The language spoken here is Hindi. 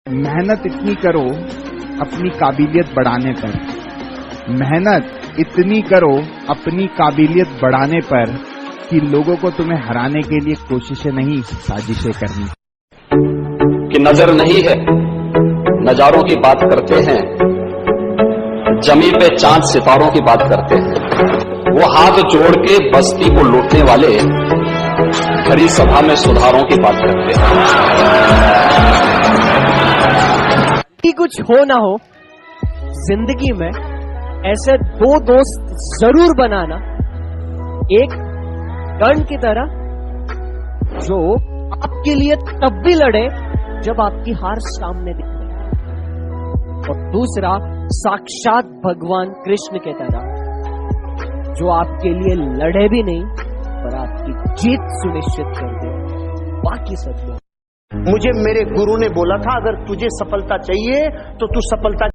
मेहनत इतनी करो अपनी काबिलियत बढ़ाने पर, मेहनत इतनी करो अपनी काबिलियत बढ़ाने पर कि लोगों को तुम्हें हराने के लिए कोशिशें नहीं साजिशें करनी। कि नजर नहीं है नजारों की बात करते हैं, जमी पे चांद सितारों की बात करते हैं। वो हाथ जोड़ के बस्ती को लूटने वाले खड़ी सभा में सुधारों की बात करते हैं। कि कुछ हो ना हो जिंदगी में ऐसे दो दोस्त जरूर बनाना, एक गन की तरह जो आपके लिए तब भी लड़े जब आपकी हार सामने दिखे, और दूसरा साक्षात भगवान कृष्ण के तरह जो आपके लिए लड़े भी नहीं पर आपकी जीत सुनिश्चित कर दे। बाकी सब लोग मुझे मेरे गुरु ने बोला था, अगर तुझे सफलता चाहिए तो तू सफलता